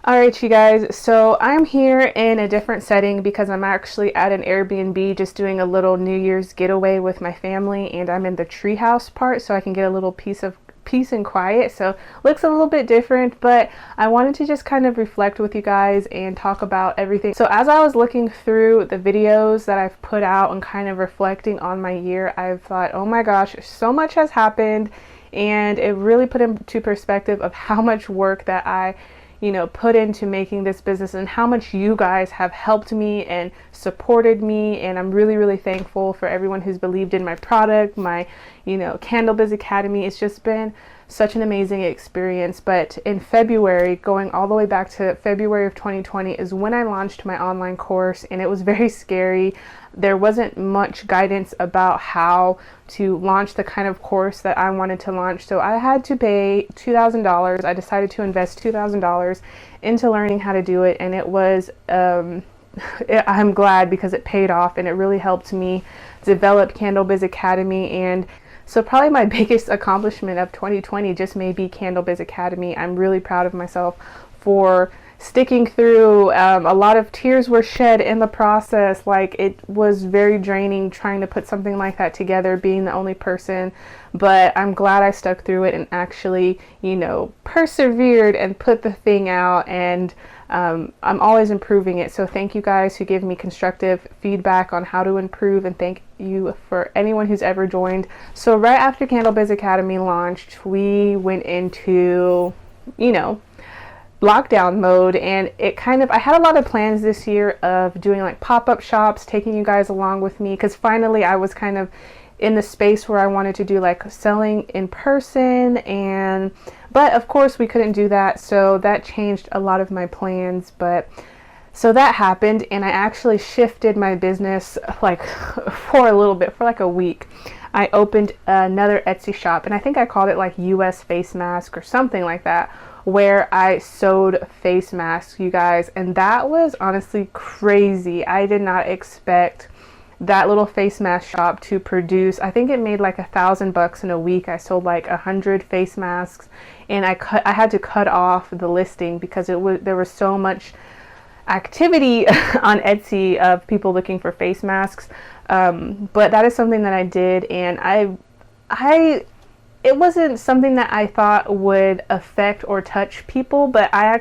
Alright, you guys, so I'm here in a different setting because I'm actually at an Airbnb just doing a little New Year's getaway with my family, and I'm in the treehouse part so I can get a little peace and quiet. So looks a little bit different, but I wanted to just kind of reflect with you guys and talk about everything. So as I was looking through the videos that I've put out and kind of reflecting on my year, I've thought, oh my gosh, so much has happened, and it really put into perspective of how much work that I put into making this business and how much you guys have helped me and supported me. And I'm really, really thankful for everyone who's believed in my product, my, Craftybase Academy. It's just been such an amazing experience. But in February, going all the way back to February of 2020 is when I launched my online course, and it was very scary. There wasn't much guidance about how to launch the kind of course that I wanted to launch. So I had to pay $2,000. I decided to invest $2,000 into learning how to do it. And it was, I'm glad because it paid off, and it really helped me develop Craftybase Academy. And so probably my biggest accomplishment of 2020 just may be Craftybase Academy. I'm really proud of myself for sticking through. A lot of tears were shed in the process. Like, it was very draining trying to put something like that together, being the only person, but I'm glad I stuck through it and actually, persevered and put the thing out. And I'm always improving it. So thank you guys who give me constructive feedback on how to improve, and thank you for anyone who's ever joined. So right after Craftybase Academy launched, we went into, lockdown mode, and I had a lot of plans this year of doing like pop-up shops, taking you guys along with me, because finally I was kind of in the space where I wanted to do like selling in person, but of course we couldn't do that, so that changed a lot of my plans. But so that happened, and I actually shifted my business like for a little bit, for like a week. I opened another Etsy shop, and I think I called it like US face mask or something like that, where I sewed face masks, you guys, and that was honestly crazy. I did not expect that little face mask shop to produce, I think it made like $1,000 in a week. I sold like 100 face masks, and I had to cut off the listing because there was so much activity on Etsy of people looking for face masks. But that is something that I did, and it wasn't something that I thought would affect or touch people, but I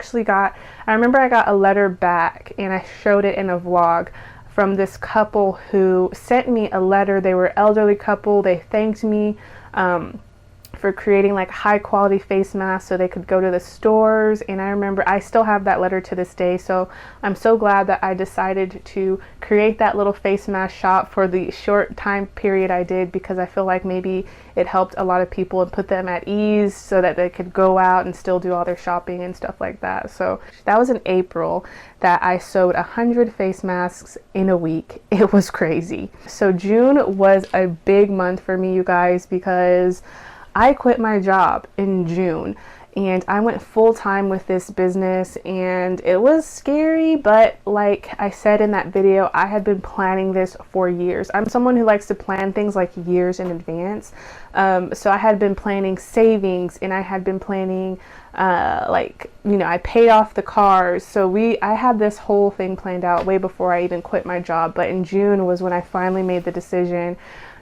remember I got a letter back, and I showed it in a vlog, from this couple who sent me a letter. They were an elderly couple. They thanked me for creating like high quality face masks so they could go to the stores. And I remember I still have that letter to this day. So I'm so glad that I decided to create that little face mask shop for the short time period I did, because I feel like maybe it helped a lot of people and put them at ease so that they could go out and still do all their shopping and stuff like that. So that was in April that I sewed 100 face masks in a week. It was crazy. So June was a big month for me, you guys, because I quit my job in June, and I went full time with this business, and it was scary, but like I said in that video, I had been planning this for years. I'm someone who likes to plan things like years in advance. So I had been planning savings, and I had been planning I paid off the cars. So I had this whole thing planned out way before I even quit my job. But in June was when I finally made the decision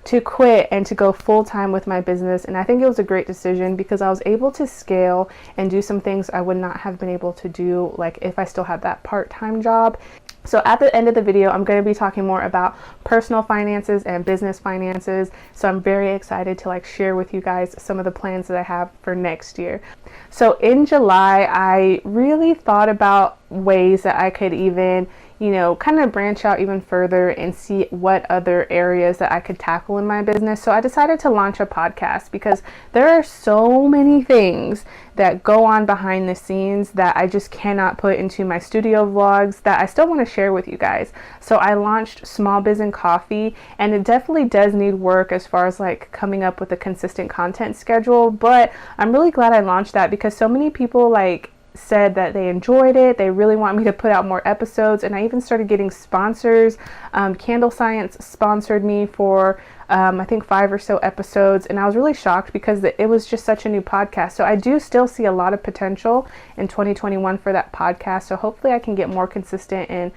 to quit and to go full time with my business. And I think it was a great decision because I was able to scale and do some things I would not have been able to do like if I still had that part-time job. So at the end of the video, I'm going to be talking more about personal finances and business finances. So I'm very excited to share with you guys some of the plans that I have for next year. So in July, I really thought about ways that I could even, kind of branch out even further and see what other areas that I could tackle in my business. So I decided to launch a podcast because there are so many things that go on behind the scenes that I just cannot put into my studio vlogs that I still want to share with you guys. So I launched Small Biz and Coffee, and it definitely does need work as far as coming up with a consistent content schedule, but I'm really glad I launched that because so many people said that they enjoyed it. They really want me to put out more episodes, and I even started getting sponsors. Candle Science sponsored me for I think 5 or so episodes, and I was really shocked because it was just such a new podcast. So I do still see a lot of potential in 2021 for that podcast. So hopefully I can get more consistent and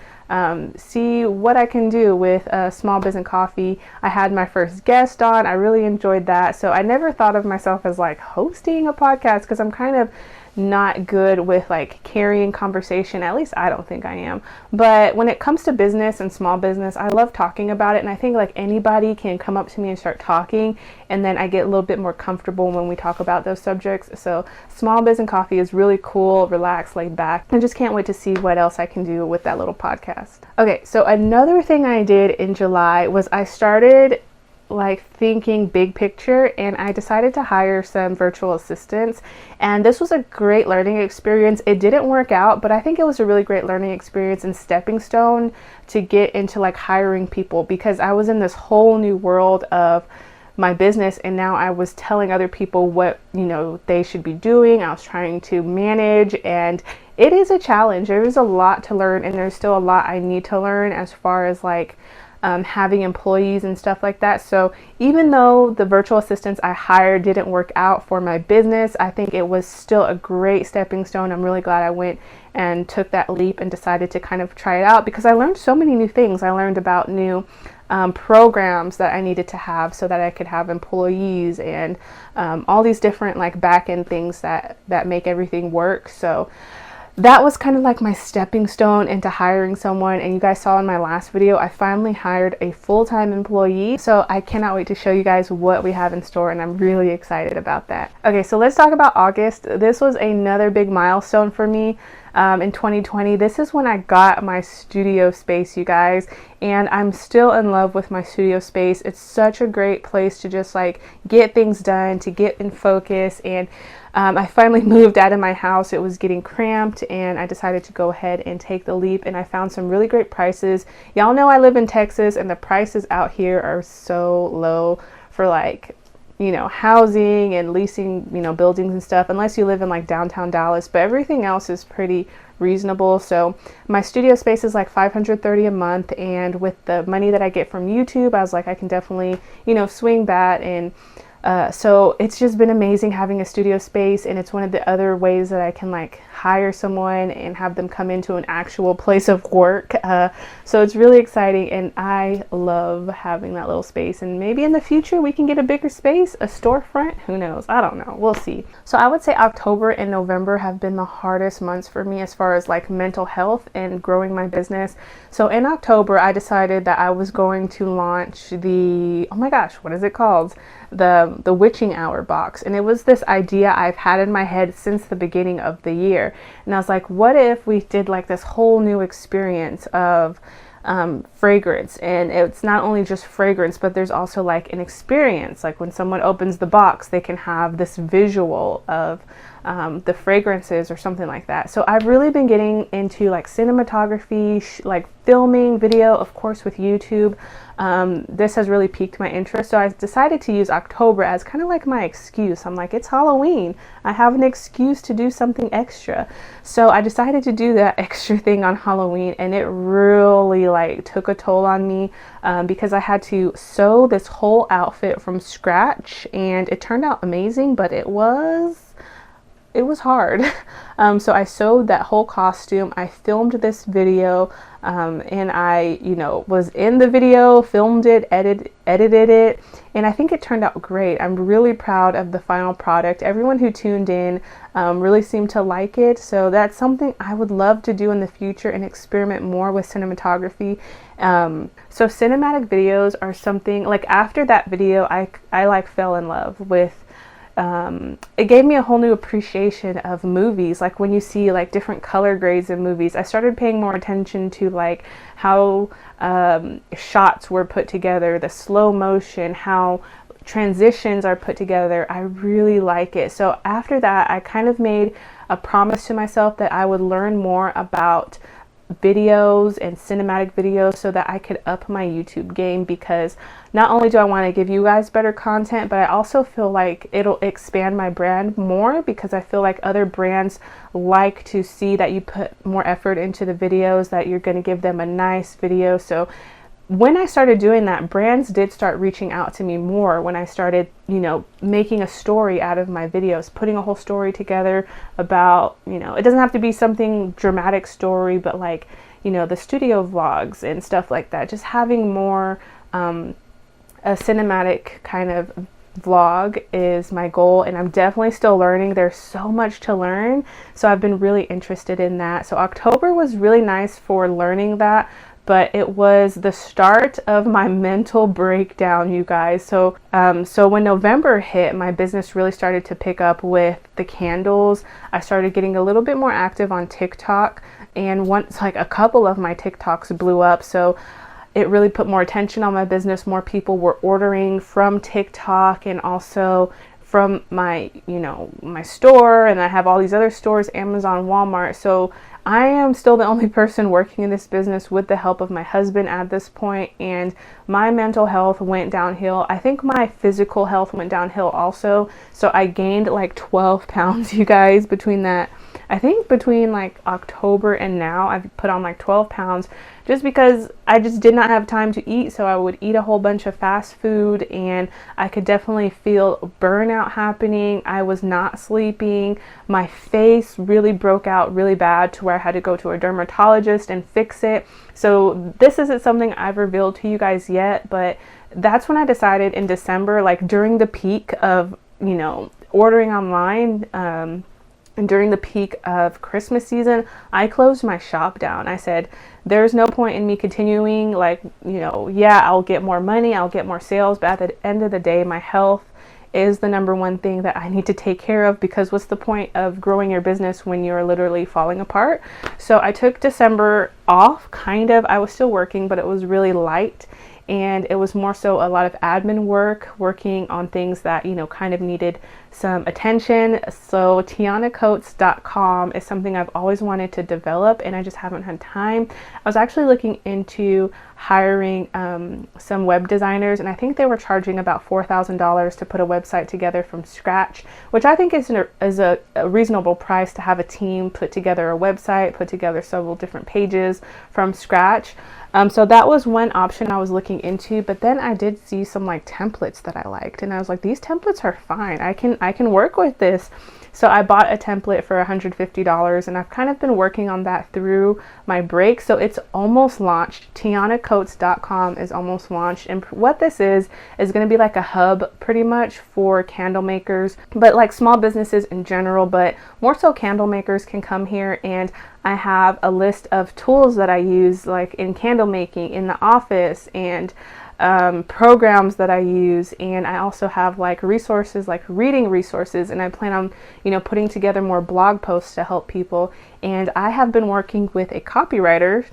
see what I can do with Small Biz and Coffee. I had my first guest on. I really enjoyed that. So I never thought of myself as like hosting a podcast, because I'm kind of not good with like carrying conversation. At least I don't think I am. But when it comes to business and small business, I love talking about it. And I think like anybody can come up to me and start talking, and then I get a little bit more comfortable when we talk about those subjects. So Small Biz and Coffee is really cool, relaxed, laid back. I just can't wait to see what else I can do with that little podcast. Okay, so another thing I did in July was I started like thinking big picture, and I decided to hire some virtual assistants, and this was a great learning experience. It didn't work out, but I think it was a really great learning experience and stepping stone to get into like hiring people, because I was in this whole new world of my business, and now I was telling other people what, you know, they should be doing. I was trying to manage, and it is a challenge. There is a lot to learn, and there's still a lot I need to learn as far as like having employees and stuff like that. So even though the virtual assistants I hired didn't work out for my business, I think it was still a great stepping stone. I'm really glad I went and took that leap and decided to kind of try it out, because I learned so many new things. I learned about new programs that I needed to have so that I could have employees, and all these different like back end things that make everything work. So that was kind of like my stepping stone into hiring someone. And you guys saw in my last video, I finally hired a full-time employee. So I cannot wait to show you guys what we have in store, and I'm really excited about that. Okay, so let's talk about August. This was another big milestone for me in 2020. This is when I got my studio space, you guys, and I'm still in love with my studio space. It's such a great place to just like get things done, to get in focus, and I finally moved out of my house. It was getting cramped, and I decided to go ahead and take the leap, and I found some really great prices. Y'all know I live in Texas, and the prices out here are so low for like, you know, housing and leasing, you know, buildings and stuff, unless you live in like downtown Dallas, but everything else is pretty reasonable. So my studio space is like $530 a month, and with the money that I get from YouTube, I was like, I can definitely, you know, swing that. And so it's just been amazing having a studio space, and it's one of the other ways that I can like hire someone and have them come into an actual place of work. So it's really exciting, and I love having that little space. And maybe in the future we can get a bigger space, a storefront, who knows? I don't know, we'll see. So I would say October and November have been the hardest months for me as far as like mental health and growing my business. So in October I decided that I was going to launch the, oh my gosh, what is it called? The witching hour box. And it was this idea I've had in my head since the beginning of the year. And I was like, what if we did like this whole new experience of fragrance? And it's not only just fragrance, but there's also like an experience. Like when someone opens the box, they can have this visual of the fragrances or something like that. So I've really been getting into like cinematography, like filming, video, of course, with YouTube. This has really piqued my interest. So I decided to use October as kind of like my excuse. I'm like, it's Halloween. I have an excuse to do something extra. So I decided to do that extra thing on Halloween, and it really like took a toll on me because I had to sew this whole outfit from scratch, and it turned out amazing, but it was hard. So I sewed that whole costume. I filmed this video, and I, you know, was in the video, filmed it, edited it, and I think it turned out great. I'm really proud of the final product. Everyone who tuned in really seemed to like it. So that's something I would love to do in the future and experiment more with cinematography. So cinematic videos are something like, after that video, I like fell in love with it gave me a whole new appreciation of movies. Like when you see like different color grades in movies, I started paying more attention to like how shots were put together, the slow motion, how transitions are put together. I really like it. So after that, I kind of made a promise to myself that I would learn more about videos and cinematic videos so that I could up my YouTube game, because not only do I want to give you guys better content, but I also feel like it'll expand my brand more, because I feel like other brands like to see that you put more effort into the videos, that you're going to give them a nice video. So when I started doing that, brands did start reaching out to me more when I started, making a story out of my videos, putting a whole story together about, it doesn't have to be something dramatic story, but like, the studio vlogs and stuff like that. Just having more a cinematic kind of vlog is my goal, and I'm definitely still learning. There's so much to learn, so I've been really interested in that. So October was really nice for learning that, but it was the start of my mental breakdown, you guys. So when November hit, my business really started to pick up with the candles. I started getting a little bit more active on TikTok, and once like a couple of my TikToks blew up, so it really put more attention on my business. More people were ordering from TikTok and also from my, my store, and I have all these other stores, Amazon, Walmart. So I am still the only person working in this business with the help of my husband at this point, and my mental health went downhill. I think my physical health went downhill also. So I gained like 12 pounds, you guys, between that. I think between like October and now, I've put on like 12 pounds just because I just did not have time to eat. So I would eat a whole bunch of fast food, and I could definitely feel burnout happening. I was not sleeping. My face really broke out really bad to where I had to go to a dermatologist and fix it. So this isn't something I've revealed to you guys yet, but that's when I decided in December, like during the peak of, ordering online, and during the peak of Christmas season, I closed my shop down. I said, there's no point in me continuing, like, I'll get more money, I'll get more sales, but at the end of the day, my health is the number one thing that I need to take care of, because what's the point of growing your business when you're literally falling apart? So I took December off, kind of. I was still working, but it was really light. And it was more so a lot of admin work, working on things that, kind of needed some attention. So tianacoats.com is something I've always wanted to develop, and I just haven't had time. I was actually looking into hiring some web designers, and I think they were charging about $4,000 to put a website together from scratch, which I think is a reasonable price to have a team put together a website, put together several different pages from scratch. So that was one option I was looking into, but then I did see some like templates that I liked, and I was like, these templates are fine. I can work with this. So I bought a template for $150, and I've kind of been working on that through my break. So it's almost launched. tianacoats.com is almost launched, and what this is going to be like a hub pretty much for candle makers, but like small businesses in general, but more so candle makers can come here, and I have a list of tools that I use like in candle making in the office, and programs that I use, and I also have like resources, like reading resources, and I plan on putting together more blog posts to help people. And I have been working with a copywriter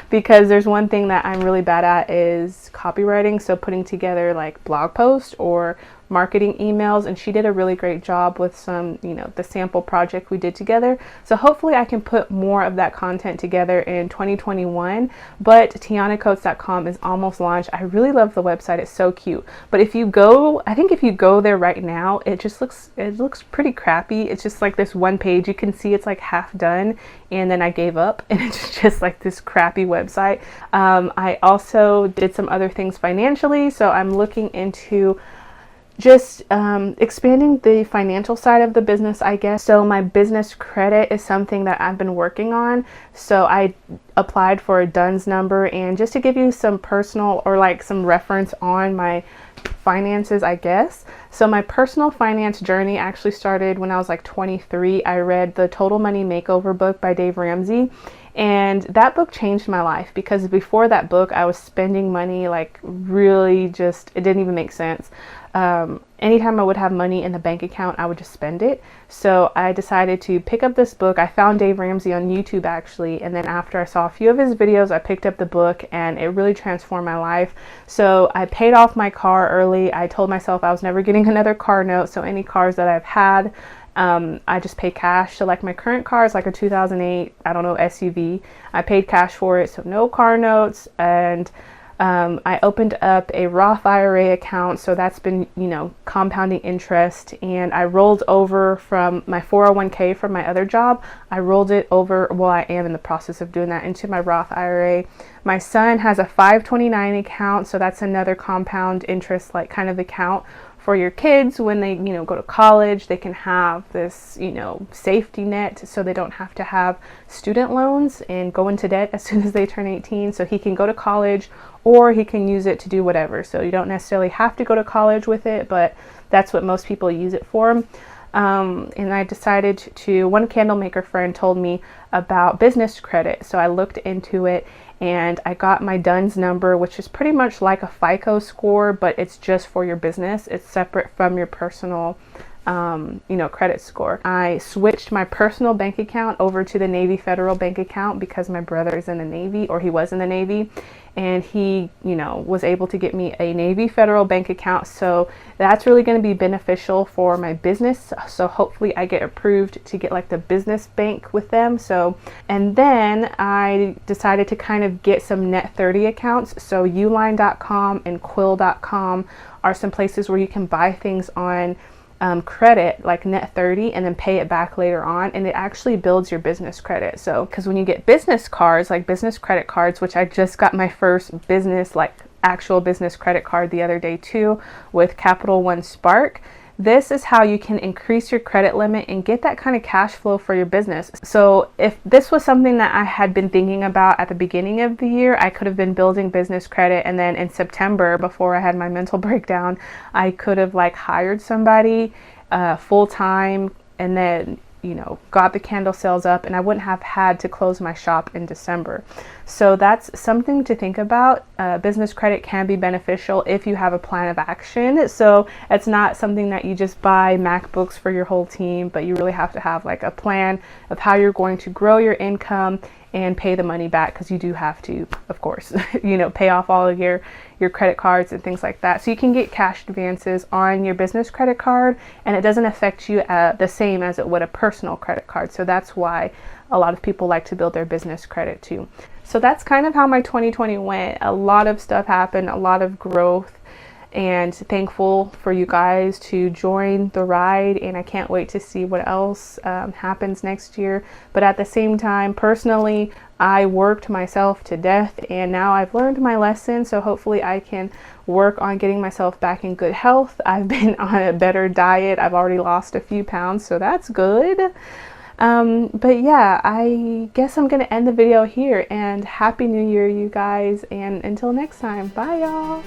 because there's one thing that I'm really bad at is copywriting, so putting together like blog posts or marketing emails, and she did a really great job with some, the sample project we did together. So hopefully I can put more of that content together in 2021, but tianacoats.com is almost launched. I really love the website. It's so cute. But if you go there right now, it looks pretty crappy. It's just like this one page. You can see it's like half done, and then I gave up, and it's just like this crappy website. I also did some other things financially, so I'm looking into just expanding the financial side of the business, I guess. So my business credit is something that I've been working on. So I applied for a DUNS number, and just to give you some personal or like some reference on my finances, I guess. So my personal finance journey actually started when I was like 23. I read the Total Money Makeover book by Dave Ramsey. And that book changed my life, because before that book, I was spending money like really just, it didn't even make sense. Anytime I would have money in the bank account, I would just spend it. So I decided to pick up this book. I found Dave Ramsey on YouTube actually, and then after I saw a few of his videos, I picked up the book, and it really transformed my life. So I paid off my car early. I told myself I was never getting another car note, so any cars that I've had, I just pay cash. So like my current car is like a 2008, SUV. I paid cash for it, so no car notes. And I opened up a Roth IRA account, so that's been, you know, compounding interest, and I rolled over from my 401k from my other job. I rolled it over, well, I am in the process of doing that, into my Roth IRA. My son has a 529 account, so that's another compound interest, like kind of account for your kids when they, you know, go to college. They can have this, you know, safety net, so they don't have to have student loans and go into debt as soon as they turn 18. So he can go to college, or he can use it to do whatever. So you don't necessarily have to go to college with it, but that's what most people use it for. And I decided to, one candle maker friend told me about business credit. So I looked into it, and I got my DUNS number, which is pretty much like a FICO score, but it's just for your business. It's separate from your personal, you know, credit score. I switched my personal bank account over to the Navy Federal bank account because my brother is in the Navy, or he was in the Navy, and he, you know, was able to get me a Navy Federal bank account. So that's really going to be beneficial for my business. So hopefully I get approved to get like the business bank with them. So, and then I decided to kind of get some net 30 accounts. So uline.com and quill.com are some places where you can buy things on credit, like net 30, and then pay it back later on, and it actually builds your business credit. So because when you get business cards, like business credit cards, which I just got my first business, like actual business credit card the other day too, with Capital One Spark, this is how you can increase your credit limit and get that kind of cash flow for your business. So if this was something that I had been thinking about at the beginning of the year, I could have been building business credit, and then in September, before I had my mental breakdown, I could have like hired somebody full time, and then, you know, got the candle sales up, and I wouldn't have had to close my shop in December. So that's something to think about. Business credit can be beneficial if you have a plan of action. So it's not something that you just buy MacBooks for your whole team, but you really have to have like a plan of how you're going to grow your income and pay the money back, because you do have to, of course, you know, pay off all of your credit cards and things like that. So you can get cash advances on your business credit card, and it doesn't affect you the same as it would a personal credit card. So that's why a lot of people like to build their business credit too. So that's kind of how my 2020 went. A lot of stuff happened, a lot of growth, and thankful for you guys to join the ride, and I can't wait to see what else happens next year. But at the same time, personally, I worked myself to death, and now I've learned my lesson, so hopefully I can work on getting myself back in good health. I've been on a better diet. I've already lost a few pounds, so that's good. But yeah, I guess I'm gonna end the video here, and Happy New Year, you guys, and until next time, bye y'all.